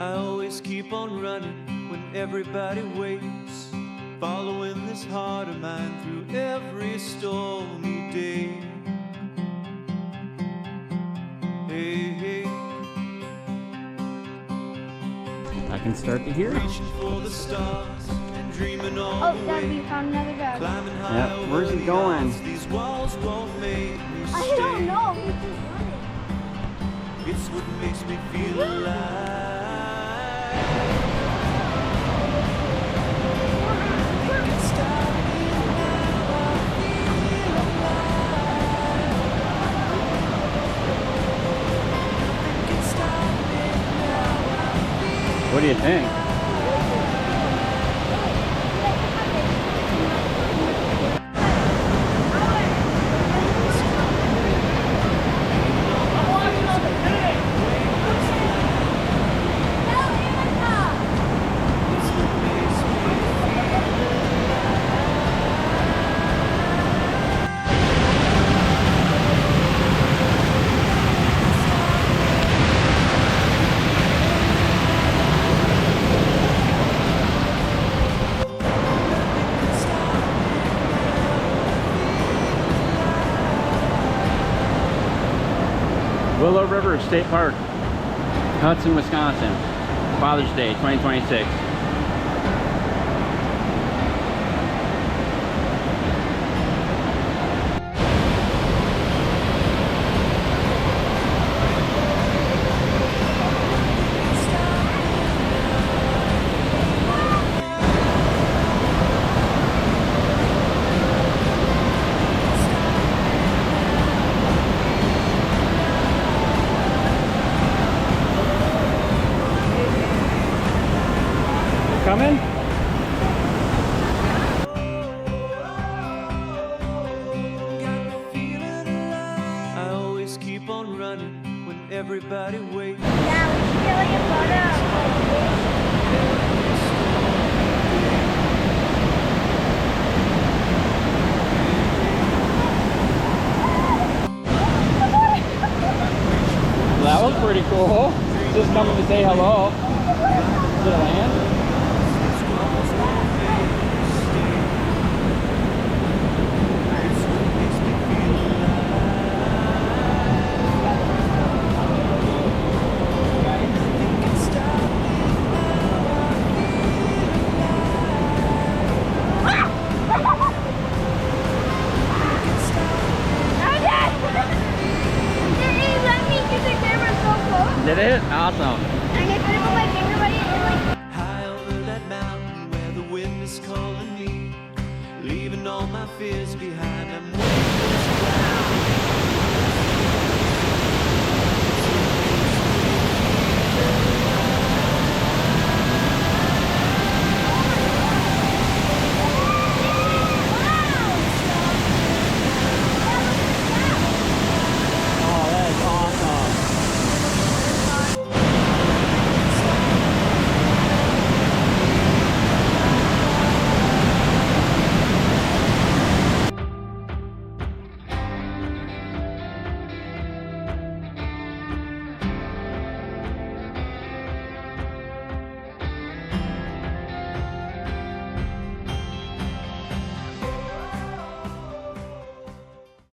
I always keep on running when everybody waits, following this heart of mine through every stormy day. Hey, hey. I can start to hear it. Reaching for the stars and dreaming all Oh, the Dad, way. we found another dog. Climbing high Yep, over where's he the going? odds. These walls won't make me stay. I don't know. He's just running. It's what makes me feel alive. Think it's starting now, I feel alive. Think it's starting now, I feel. What do you think? Willow River State Park, Hudson, Wisconsin. Father's Day 2026. Coming? I always keep on running when everybody waits. Yeah, we should get like a Well, that was pretty cool. Just coming to say hello. Did it land? Did it? Awesome. I'm gonna put it on my finger, buddy, and like. High over that mountain where the wind is calling me, leaving all my fears behind. I'm waiting.